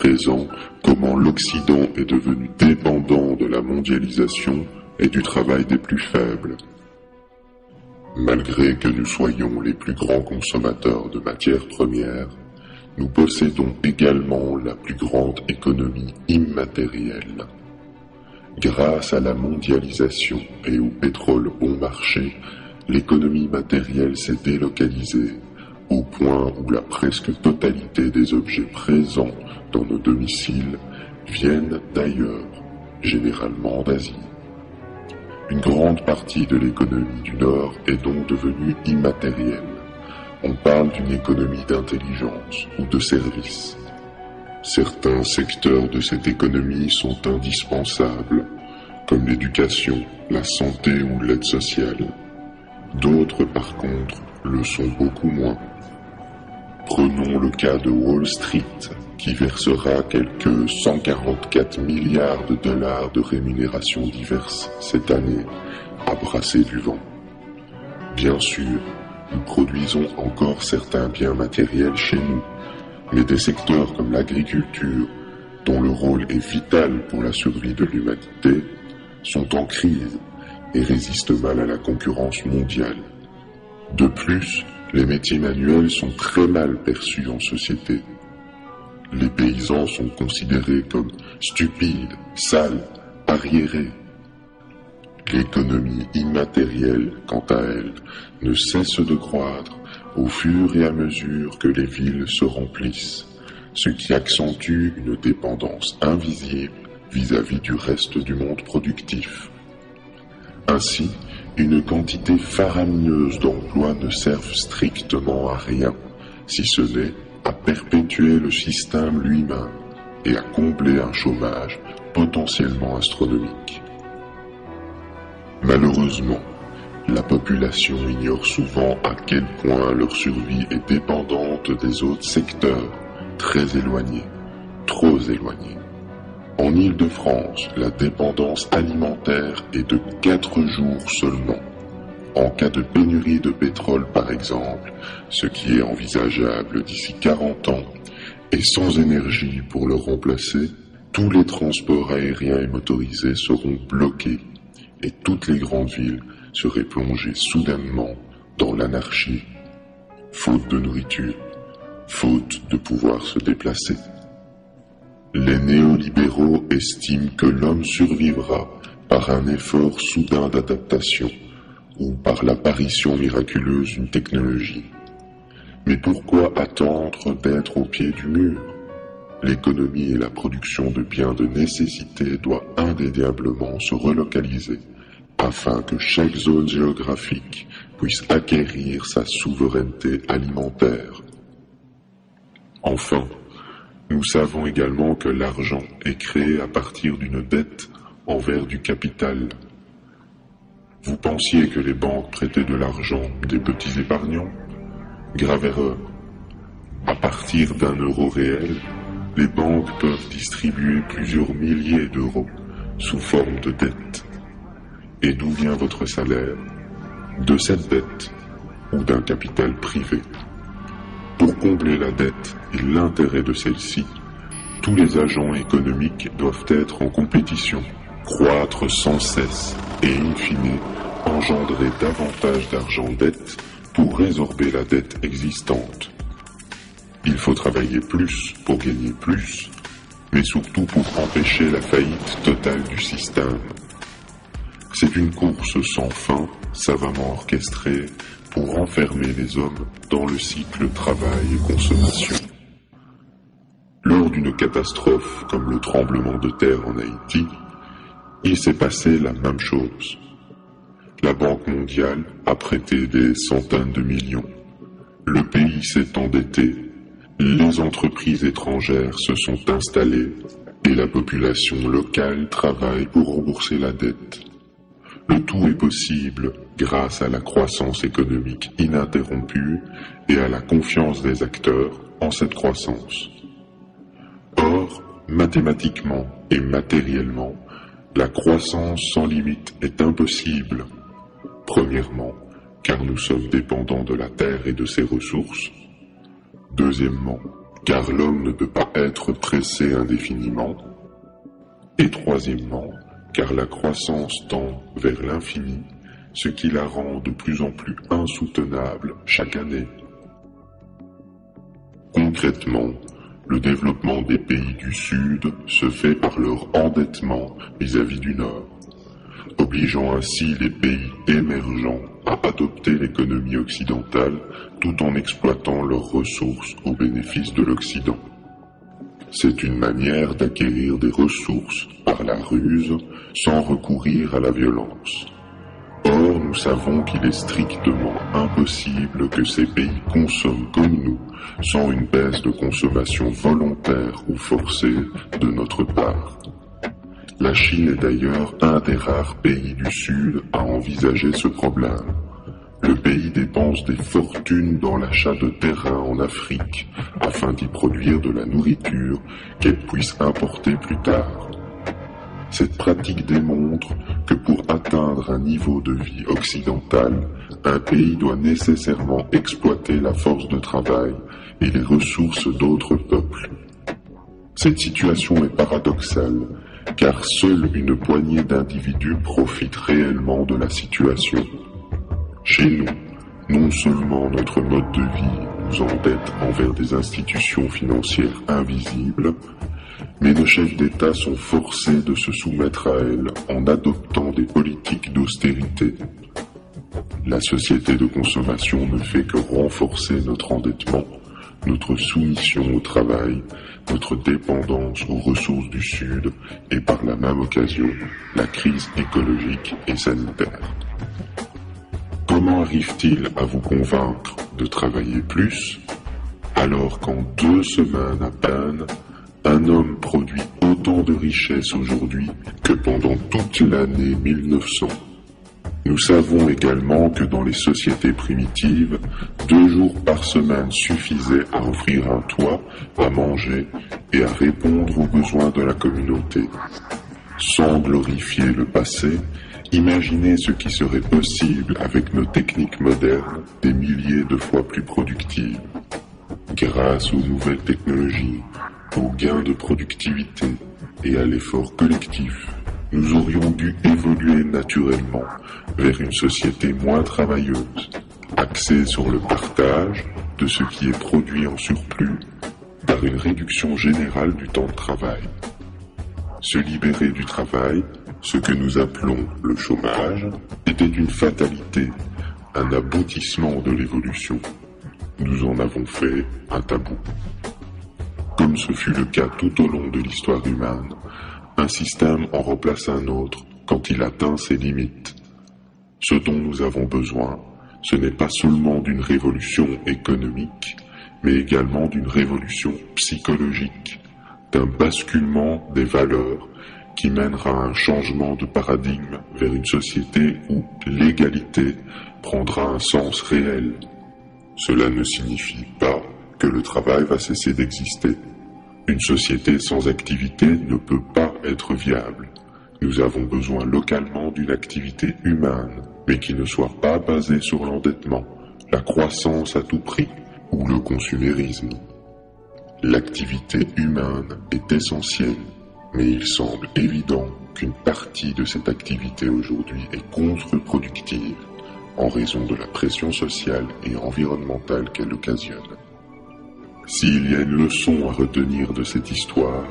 présent comment l'Occident est devenu dépendant de la mondialisation et du travail des plus faibles. Malgré que nous soyons les plus grands consommateurs de matières premières, nous possédons également la plus grande économie immatérielle. Grâce à la mondialisation et au pétrole bon marché, l'économie matérielle s'est délocalisée, au point où la presque totalité des objets présents dans nos domiciles viennent d'ailleurs, généralement d'Asie. Une grande partie de l'économie du Nord est donc devenue immatérielle. On parle d'une économie d'intelligence ou de service. Certains secteurs de cette économie sont indispensables, comme l'éducation, la santé ou l'aide sociale. D'autres, par contre, le sont beaucoup moins. Prenons le cas de Wall Street, qui versera quelques 144 milliards de dollars de rémunérations diverses cette année, à brasser du vent. Bien sûr, nous produisons encore certains biens matériels chez nous, mais des secteurs comme l'agriculture, dont le rôle est vital pour la survie de l'humanité, sont en crise et résistent mal à la concurrence mondiale. De plus, les métiers manuels sont très mal perçus en société. Les paysans sont considérés comme stupides, sales, arriérés. L'économie immatérielle, quant à elle, ne cesse de croître au fur et à mesure que les villes se remplissent, ce qui accentue une dépendance invisible vis-à-vis du reste du monde productif. Ainsi, une quantité faramineuse d'emplois ne servent strictement à rien, si ce n'est à perpétuer le système lui-même et à combler un chômage potentiellement astronomique. Malheureusement, la population ignore souvent à quel point leur survie est dépendante des autres secteurs, très éloignés, trop éloignés. En Île-de-France, la dépendance alimentaire est de 4 jours seulement. En cas de pénurie de pétrole par exemple, ce qui est envisageable d'ici 40 ans, et sans énergie pour le remplacer, tous les transports aériens et motorisés seront bloqués et toutes les grandes villes seraient plongées soudainement dans l'anarchie, faute de nourriture, faute de pouvoir se déplacer. Les néolibéraux estiment que l'homme survivra par un effort soudain d'adaptation ou par l'apparition miraculeuse d'une technologie. Mais pourquoi attendre d'être au pied du mur? L'économie et la production de biens de nécessité doivent indéniablement se relocaliser afin que chaque zone géographique puisse acquérir sa souveraineté alimentaire. Enfin, nous savons également que l'argent est créé à partir d'une dette envers du capital. Vous pensiez que les banques prêtaient de l'argent des petits épargnants? Grave erreur. À partir d'un euro réel, les banques peuvent distribuer plusieurs milliers d'euros sous forme de dette. Et d'où vient votre salaire? De cette dette ou d'un capital privé. Pour combler la dette et l'intérêt de celle-ci, tous les agents économiques doivent être en compétition, croître sans cesse et in fine engendrer davantage d'argent-dette pour résorber la dette existante. Il faut travailler plus pour gagner plus, mais surtout pour empêcher la faillite totale du système. C'est une course sans fin, savamment orchestrée, pour enfermer les hommes dans le cycle travail et consommation. Lors d'une catastrophe comme le tremblement de terre en Haïti, il s'est passé la même chose. La Banque mondiale a prêté des centaines de millions. Le pays s'est endetté, les entreprises étrangères se sont installées et la population locale travaille pour rembourser la dette. Le tout est possible grâce à la croissance économique ininterrompue et à la confiance des acteurs en cette croissance. Or, mathématiquement et matériellement, la croissance sans limite est impossible. Premièrement, car nous sommes dépendants de la Terre et de ses ressources. Deuxièmement, car l'homme ne peut pas être pressé indéfiniment. Et troisièmement, car la croissance tend vers l'infini, ce qui la rend de plus en plus insoutenable chaque année. Concrètement, le développement des pays du Sud se fait par leur endettement vis-à-vis du Nord, obligeant ainsi les pays émergents à adopter l'économie occidentale tout en exploitant leurs ressources au bénéfice de l'Occident. C'est une manière d'acquérir des ressources par la ruse sans recourir à la violence. Or, nous savons qu'il est strictement impossible que ces pays consomment comme nous, sans une baisse de consommation volontaire ou forcée de notre part. La Chine est d'ailleurs un des rares pays du Sud à envisager ce problème. Le pays dépense des fortunes dans l'achat de terrains en Afrique, afin d'y produire de la nourriture qu'elle puisse importer plus tard. Cette pratique démontre que pour atteindre un niveau de vie occidental, un pays doit nécessairement exploiter la force de travail et les ressources d'autres peuples. Cette situation est paradoxale, car seule une poignée d'individus profite réellement de la situation. Chez nous, non seulement notre mode de vie nous endette envers des institutions financières invisibles, mais nos chefs d'État sont forcés de se soumettre à elles en adoptant des politiques d'austérité. La société de consommation ne fait que renforcer notre endettement, notre soumission au travail, notre dépendance aux ressources du Sud et par la même occasion, la crise écologique et sanitaire. Comment arrive-t-il à vous convaincre de travailler plus, alors qu'en 2 semaines à peine, un homme produit autant de richesses aujourd'hui que pendant toute l'année 1900. Nous savons également que dans les sociétés primitives, 2 jours par semaine suffisaient à offrir un toit, à manger et à répondre aux besoins de la communauté. Sans glorifier le passé, imaginez ce qui serait possible avec nos techniques modernes des milliers de fois plus productives. Grâce aux nouvelles technologies, aux gains de productivité et à l'effort collectif, nous aurions dû évoluer naturellement vers une société moins travailleuse, axée sur le partage de ce qui est produit en surplus par une réduction générale du temps de travail. Se libérer du travail, ce que nous appelons le chômage, était une fatalité, un aboutissement de l'évolution. Nous en avons fait un tabou. Comme ce fut le cas tout au long de l'histoire humaine, un système en remplace un autre quand il atteint ses limites. Ce dont nous avons besoin, ce n'est pas seulement d'une révolution économique, mais également d'une révolution psychologique, d'un basculement des valeurs qui mènera à un changement de paradigme vers une société où l'égalité prendra un sens réel. Cela ne signifie pas que le travail va cesser d'exister. Une société sans activité ne peut pas être viable. Nous avons besoin localement d'une activité humaine, mais qui ne soit pas basée sur l'endettement, la croissance à tout prix ou le consumérisme. L'activité humaine est essentielle, mais il semble évident qu'une partie de cette activité aujourd'hui est contre-productive en raison de la pression sociale et environnementale qu'elle occasionne. S'il y a une leçon à retenir de cette histoire,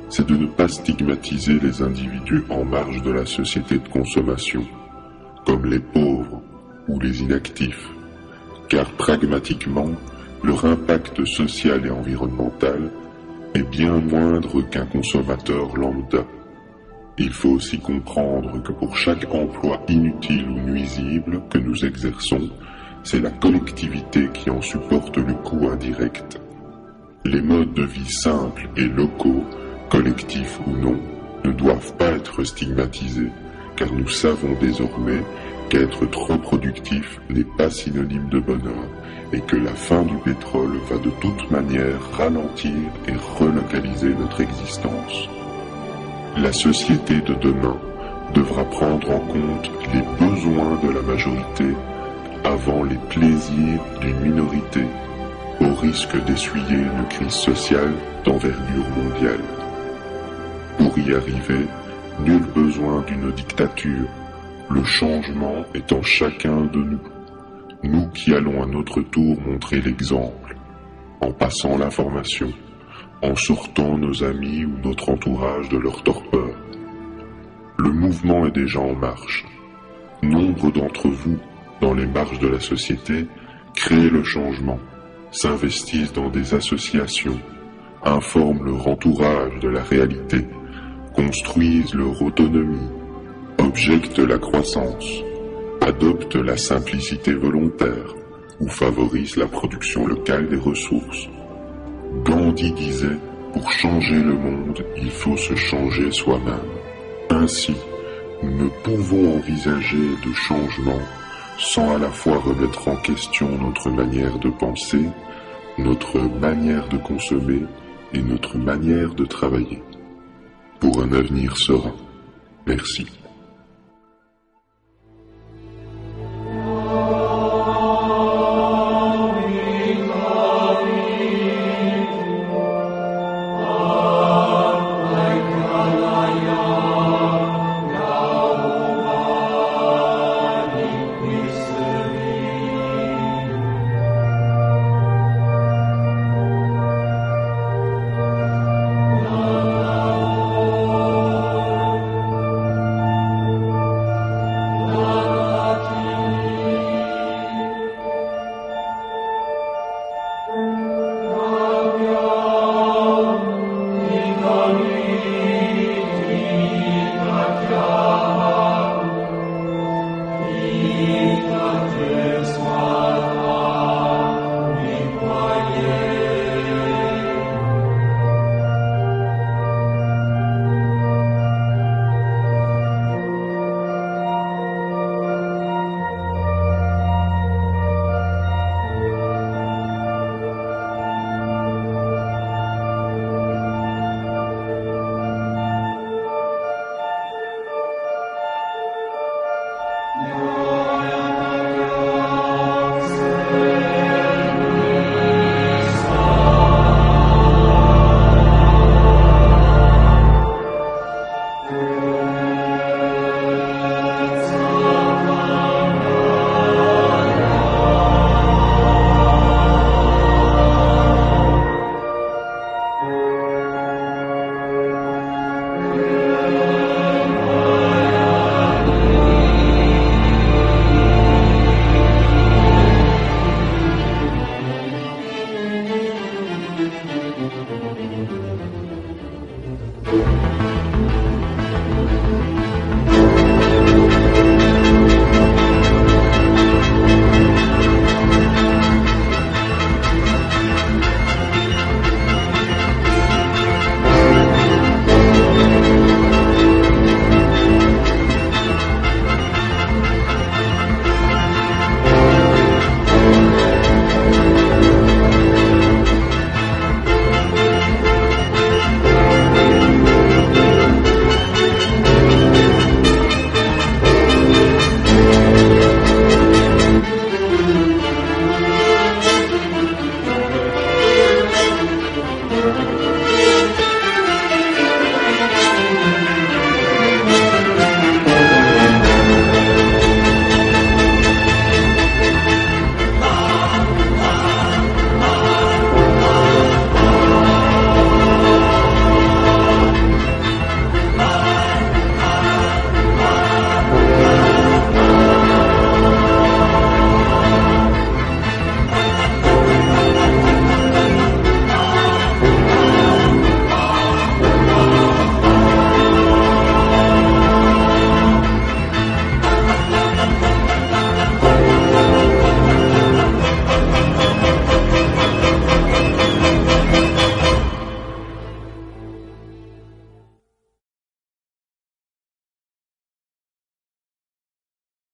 c'est de ne pas stigmatiser les individus en marge de la société de consommation, comme les pauvres ou les inactifs, car pragmatiquement, leur impact social et environnemental est bien moindre qu'un consommateur lambda. Il faut aussi comprendre que pour chaque emploi inutile ou nuisible que nous exerçons, c'est la collectivité qui en supporte le coût indirect. Les modes de vie simples et locaux, collectifs ou non, ne doivent pas être stigmatisés, car nous savons désormais qu'être trop productif n'est pas synonyme de bonheur et que la fin du pétrole va de toute manière ralentir et relocaliser notre existence. La société de demain devra prendre en compte les besoins de la majorité avant les plaisirs d'une minorité. au risque d'essuyer une crise sociale d'envergure mondiale. Pour y arriver, nul besoin d'une dictature, le changement est en chacun de nous, nous qui allons à notre tour montrer l'exemple, en passant l'information, en sortant nos amis ou notre entourage de leur torpeur. Le mouvement est déjà en marche. Nombre d'entre vous, dans les marges de la société, créent le changement, s'investissent dans des associations, informent leur entourage de la réalité, construisent leur autonomie, objectent la croissance, adoptent la simplicité volontaire ou favorisent la production locale des ressources. Gandhi disait, pour changer le monde, il faut se changer soi-même. Ainsi, nous ne pouvons envisager de changement sans à la fois remettre en question notre manière de penser, notre manière de consommer et notre manière de travailler. Pour un avenir serein. Merci. No.